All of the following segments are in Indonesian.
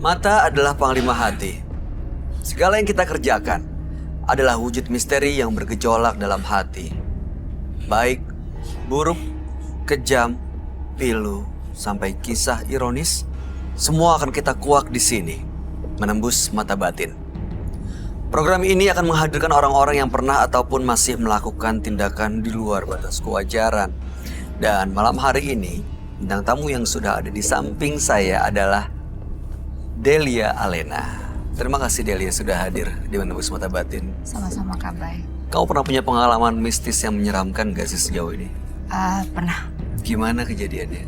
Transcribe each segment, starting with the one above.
Mata adalah panglima hati. Segala yang kita kerjakan adalah wujud misteri yang bergejolak dalam hati. Baik, buruk, kejam, pilu, sampai kisah ironis, semua akan kita kuak di sini, menembus mata batin. Program ini akan menghadirkan orang-orang yang pernah ataupun masih melakukan tindakan di luar batas kewajaran. Dan malam hari ini, bintang tamu yang sudah ada di samping saya adalah Delia Alena. Terima kasih Delia sudah hadir di Menembus Mata Batin. Sama-sama Kak Bay. Kamu pernah punya pengalaman mistis yang menyeramkan gak sih sejauh ini? Pernah. Gimana kejadiannya?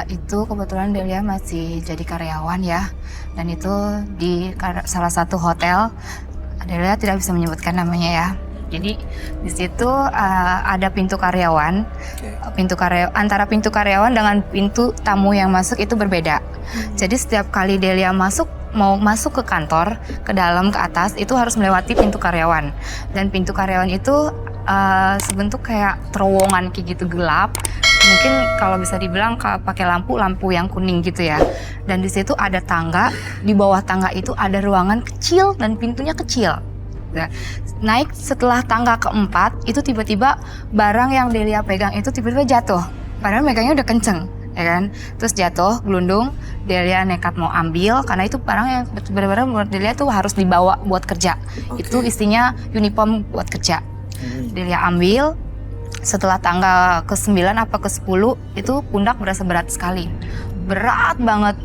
Itu kebetulan Delia masih jadi karyawan ya. Dan itu di salah satu hotel. Delia tidak bisa menyebutkan namanya ya. Jadi di situ ada pintu karyawan. Antara pintu karyawan dengan pintu tamu yang masuk itu berbeda. Jadi setiap kali Delia mau masuk ke kantor, ke dalam, ke atas, itu harus melewati pintu karyawan. Dan pintu karyawan itu sebentuk kayak terowongan kayak gitu gelap. Mungkin kalau bisa dibilang pakai lampu yang kuning gitu ya. Dan di situ ada tangga, di bawah tangga itu ada ruangan kecil dan pintunya kecil. Nah, naik setelah tangga keempat, itu tiba-tiba barang yang Delia pegang itu tiba-tiba jatuh. Padahal megangnya udah kenceng, ya kan? Terus jatuh, gelundung, Delia nekat mau ambil, karena itu barang yang benar-benar buat Delia tuh harus dibawa buat kerja. Itu isinya uniform buat kerja. Delia ambil, setelah tangga ke-9 apa ke-10, itu pundak berasa berat sekali. Berat banget,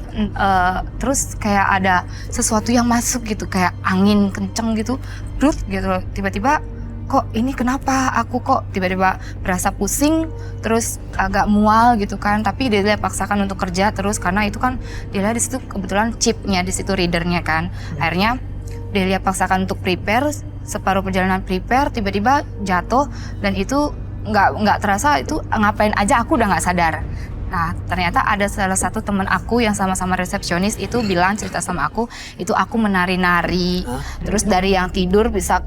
terus kayak ada sesuatu yang masuk gitu, kayak angin kenceng gitu, brut gitu. Tiba-tiba kok ini kenapa aku kok tiba-tiba berasa pusing, terus agak mual gitu kan. Tapi dia paksakan untuk kerja terus karena itu kan dia di situ kebetulan chipnya di situ, readernya kan. Akhirnya dia paksakan untuk prepare, separuh perjalanan prepare tiba-tiba jatuh dan itu nggak terasa itu ngapain aja aku udah nggak sadar. Nah, ternyata ada salah satu teman aku yang sama-sama resepsionis itu bilang, cerita sama aku, itu aku menari-nari. Terus dari yang tidur bisa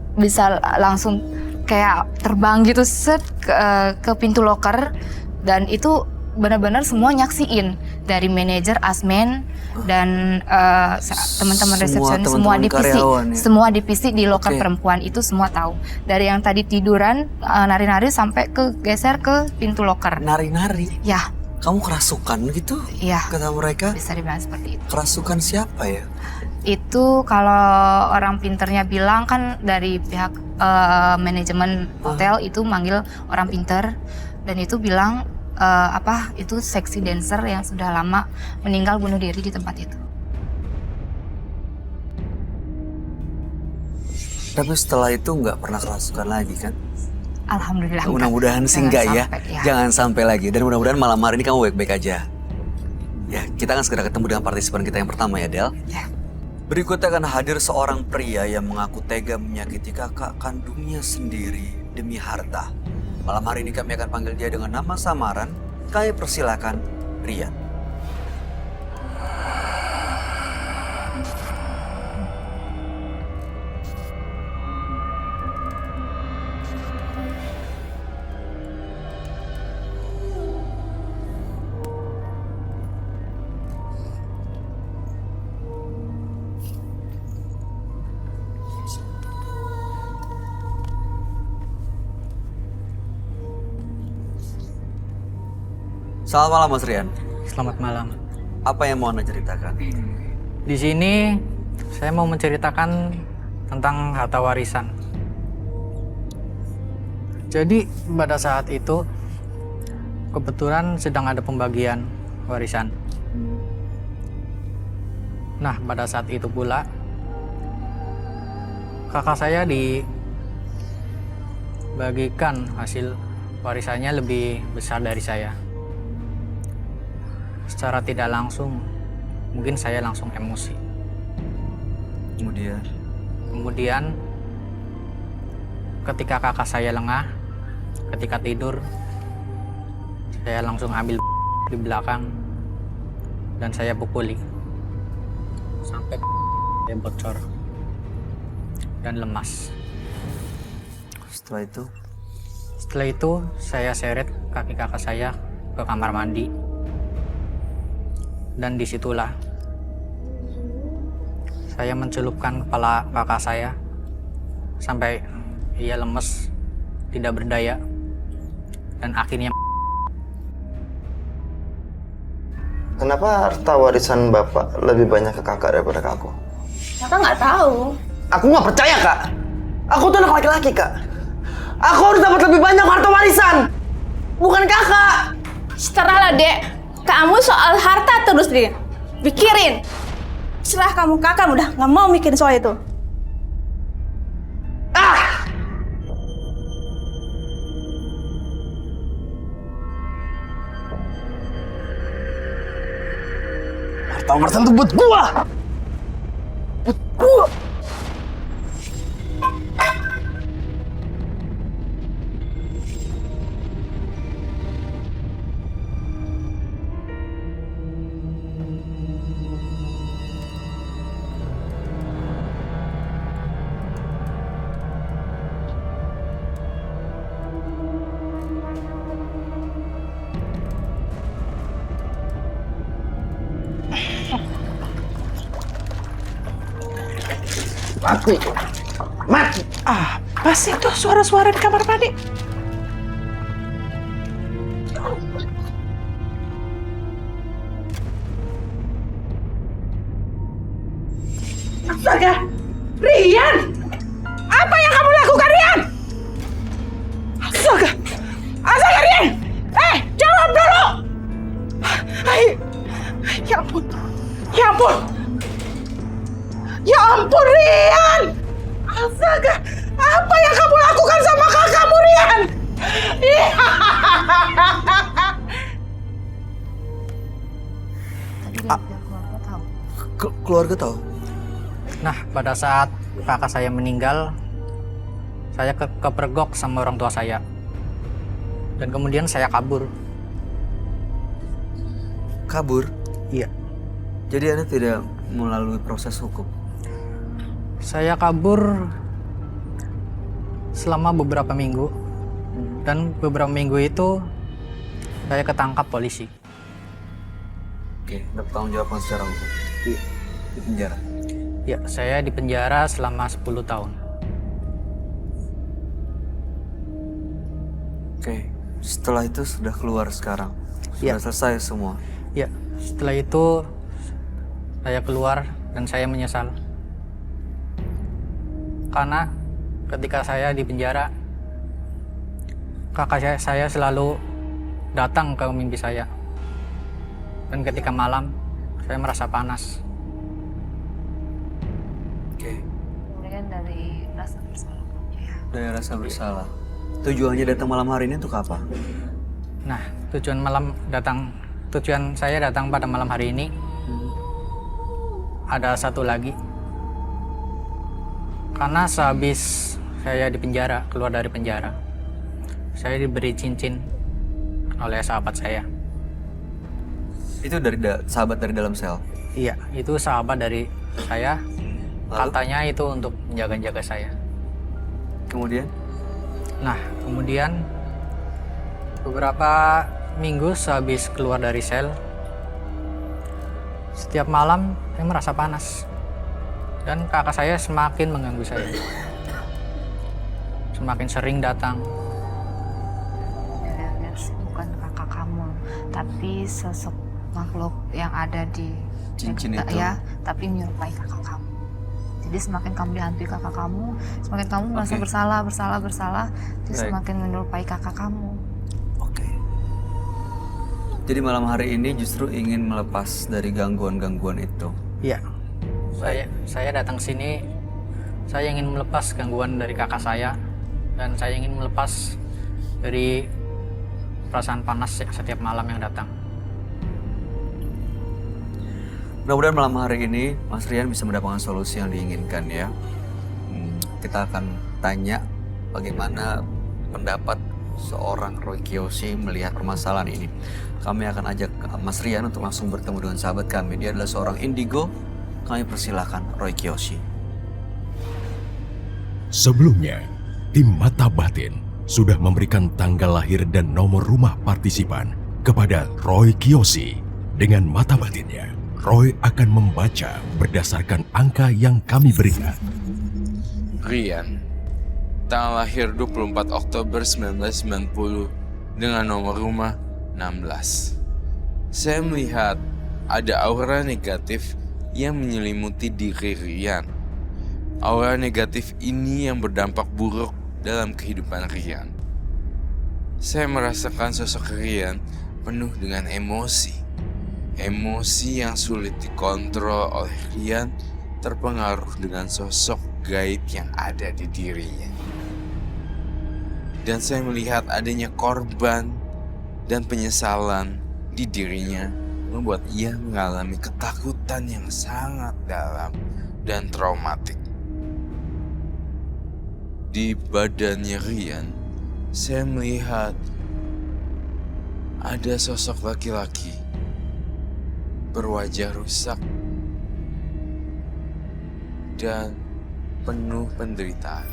langsung kayak terbang gitu set ke pintu loker, dan itu benar-benar semua nyaksiin, dari manajer, asmen dan teman-teman resepsionis, semua divisi di loker perempuan itu semua tahu. Dari yang tadi tiduran nari-nari sampai geser ke pintu loker. Nari-nari? Ya. Kamu kerasukan gitu? Iya. Kata mereka? Bisa dibilang seperti itu. Kerasukan siapa ya? Itu kalau orang pinternya bilang kan dari pihak manajemen hotel itu manggil orang pinter, dan itu bilang itu sexy dancer yang sudah lama meninggal bunuh diri di tempat itu. Tapi setelah itu nggak pernah kerasukan lagi kan? Alhamdulillah. Mudah-mudahan sih enggak ya. Jangan sampai lagi. Dan mudah-mudahan malam hari ini kamu baik-baik aja. Ya, kita akan segera ketemu dengan partisipan kita yang pertama ya, Del. Ya. Berikutnya akan hadir seorang pria yang mengaku tega menyakiti kakak kandungnya sendiri demi harta. Malam hari ini kami akan panggil dia dengan nama samaran. Kami persilakan Rian. Selamat malam Mas Rian. Selamat malam. Apa yang mau Anda ceritakan? Di sini saya mau menceritakan tentang harta warisan. Jadi pada saat itu kebetulan sedang ada pembagian warisan. Nah, pada saat itu pula kakak saya dibagikan hasil warisannya lebih besar dari saya. Secara tidak langsung, mungkin saya langsung emosi. Kemudian, ketika kakak saya lengah, ketika tidur, saya langsung ambil di belakang dan saya pukuli sampai dia bocor dan lemas. Setelah itu saya seret kaki kakak saya ke kamar mandi. Dan disitulah Saya mencelupkan kepala kakak saya sampai ia lemes, tidak berdaya, dan akhirnya. Kenapa harta warisan bapak lebih banyak ke kakak daripada ke aku? Kakak nggak tahu. Aku nggak percaya, Kak. Aku tuh anak laki-laki, Kak. Aku harus dapat lebih banyak harta warisan, bukan kakak. Seterahlah, Dek. Kamu soal harta terus dia pikirin. Serah kamu, kakak udah nggak mau mikirin soal itu. Harta warisan tuh buat gua. Buat gua. Mati. Mati. Apa sih tuh suara-suara di kamar mandi? Astaga, Rian! Apa yang kamu lakukan, Rian? Astaga! Astaga, Rian! Jawab dulu! Ya ampun! Ya ampun! Ya ampun, Rian! Astaga! Apa yang kamu lakukan sama kakakmu, Rian? Tadi dia keluarga tahu. Keluarga tahu? Nah, pada saat kakak saya meninggal, saya kepergok sama orang tua saya. Dan kemudian saya kabur. Kabur? Iya. Jadi Anda tidak melalui proses hukum? Saya kabur selama beberapa minggu. Dan beberapa minggu itu saya ketangkap polisi. Oke, bertanggung jawabkan secara hukum. Di penjara. Ya, saya di penjara selama 10 tahun. Oke, setelah itu sudah keluar sekarang? Sudah Ya. selesai semua? Ya, setelah itu saya keluar dan saya menyesal. Karena ketika saya di penjara, kakak saya selalu datang ke mimpi saya. Dan ketika malam, saya merasa panas. Oke, Kemudian dari rasa bersalah. Ya. dari rasa bersalah. Tujuannya datang malam hari ini untuk apa? Nah, tujuan saya datang pada malam hari ini ada satu lagi. Karena sehabis saya di penjara, keluar dari penjara, saya diberi cincin oleh sahabat saya. Itu dari sahabat dari dalam sel? Iya, itu sahabat dari saya. Lalu? Katanya itu untuk menjaga-jaga saya. Kemudian? Nah, kemudian beberapa minggu sehabis keluar dari sel, setiap malam saya merasa panas. Dan kakak saya semakin mengganggu saya. Semakin sering datang. Lihat bukan kakak kamu, tapi sosok makhluk yang ada di Cincin itu? ya, tapi menyerupai kakak kamu. Jadi semakin kamu dihantui kakak kamu, semakin kamu merasa Oke. bersalah, dia Baik. semakin menyerupai kakak kamu. Oke. Jadi malam hari ini justru ingin melepas dari gangguan-gangguan itu? Iya. Saya datang sini, saya ingin melepas gangguan dari kakak saya, dan saya ingin melepas dari perasaan panas setiap malam yang datang. Mudah-mudahan malam hari ini Mas Rian bisa mendapatkan solusi yang diinginkan ya. Kita akan tanya bagaimana pendapat seorang Roy Kiyoshi melihat permasalahan ini. Kami akan ajak Mas Rian untuk langsung bertemu dengan sahabat kami. Dia adalah seorang indigo. Kami persilahkan Roy Kiyoshi. Sebelumnya, tim Mata Batin sudah memberikan tanggal lahir dan nomor rumah partisipan kepada Roy Kiyoshi dengan mata batinnya. Roy akan membaca berdasarkan angka yang kami berikan. Rian, tanggal lahir 24 Oktober 1990 dengan nomor rumah 16. Saya melihat ada aura negatif yang menyelimuti diri Rian. Aura negatif ini yang berdampak buruk dalam kehidupan Rian. Saya merasakan sosok Rian penuh dengan emosi. Emosi yang sulit dikontrol oleh Rian terpengaruh dengan sosok gaib yang ada di dirinya. Dan saya melihat adanya korban dan penyesalan di dirinya membuat ia mengalami ketakutan yang sangat dalam dan traumatik. Di badannya Rian, saya melihat ada sosok laki-laki berwajah rusak dan penuh penderitaan.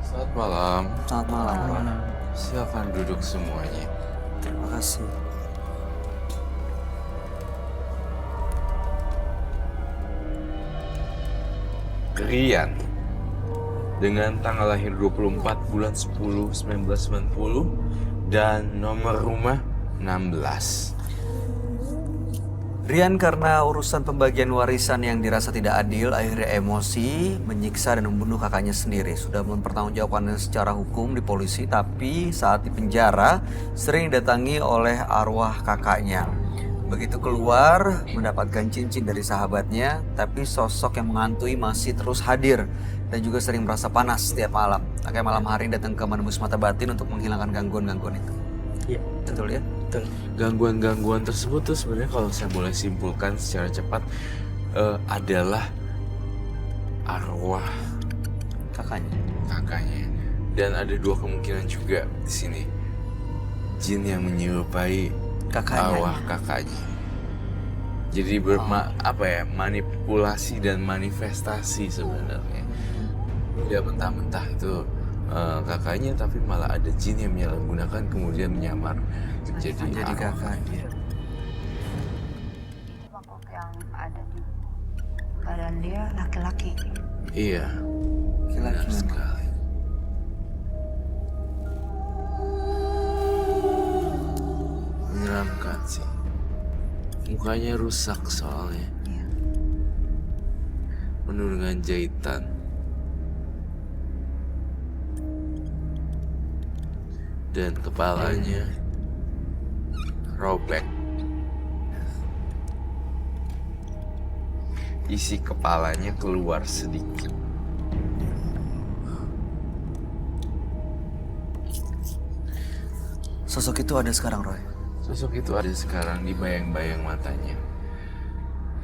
Selamat malam. Selamat malam. Silakan duduk semuanya. Terima kasih. Rian dengan tanggal lahir 24 bulan 10 1990 dan nomor rumah 16. Rian karena urusan pembagian warisan yang dirasa tidak adil, akhirnya emosi, menyiksa dan membunuh kakaknya sendiri. Sudah mempertanggungjawabkannya secara hukum di polisi, tapi saat di penjara sering didatangi oleh arwah kakaknya. Begitu keluar, mendapatkan cincin dari sahabatnya, tapi sosok yang menghantui masih terus hadir dan juga sering merasa panas setiap malam. Kayak malam hari datang ke menembus mata batin untuk menghilangkan gangguan-gangguan itu. Iya, Betul ya? betul. Gangguan-gangguan tersebut tuh sebenarnya kalau saya boleh simpulkan secara cepat adalah arwah kakaknya. Dan ada dua kemungkinan juga di sini. Jin yang menyerupai arwah kakaknya. Jadi manipulasi dan manifestasi sebenarnya. Tidak mentah-mentah itu kakaknya, tapi malah ada jin yang menyalahgunakan kemudian menyamar menjadi kakaknya. Makhluk yang ada di badan dia laki-laki. Iya, benar Laki-laki memang. sekali. Menyeramkan sih. Mukanya rusak soalnya. Penuh dengan jahitan. Dan kepalanya robek. Isi kepalanya keluar sedikit. Sosok itu ada sekarang, Roy. Sosok itu ada sekarang di bayang-bayang matanya.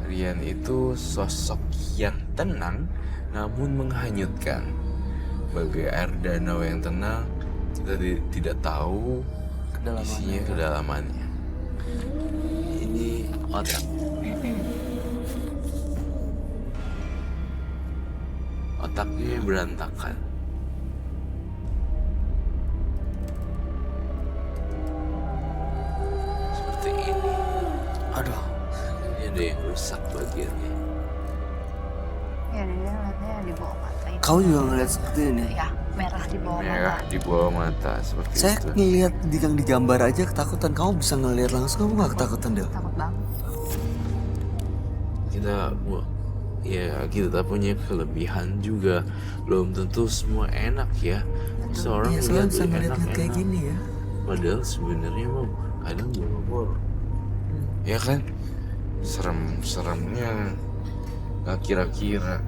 Rian itu sosok yang tenang namun menghanyutkan. Bagai air danau yang tenang, kita tidak tahu isinya kedalamannya. Ini otak. Otaknya berantakan. Seperti ini. Aduh. Ini ada yang rusak bagiannya. Ya, dia lihatnya di bawah mata itu. Kau juga ngeliat seperti ini? Ya, merah di bawah Merah mata. di bawah mata seperti Saya itu. ngeliat di gambar aja ketakutan. Kamu bisa ngeliat langsung, kamu gak ketakutan, Del? Takut banget. Kita punya kelebihan juga. Belum tentu semua enak ya. Seorang Iya, lihat soalnya bisa ngeliat-ngeliat kayak gini ya. Padahal sebenarnya mau kadang boro-boro. Ya kan? Serem-seremnya gak kira-kira.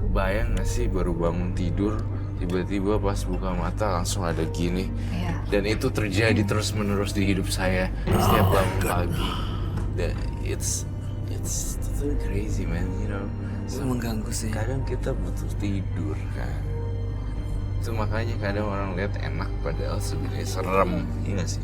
Kebayang gak sih baru bangun tidur tiba-tiba pas buka mata langsung ada gini. Iya. Dan itu terjadi terus-menerus di hidup saya setiap bangun pagi. Dan it's totally crazy, man, you know. Itu mengganggu sih. Kadang kita butuh tidur kan. Itu makanya kadang orang lihat enak padahal sebenarnya serem, iya gak sih?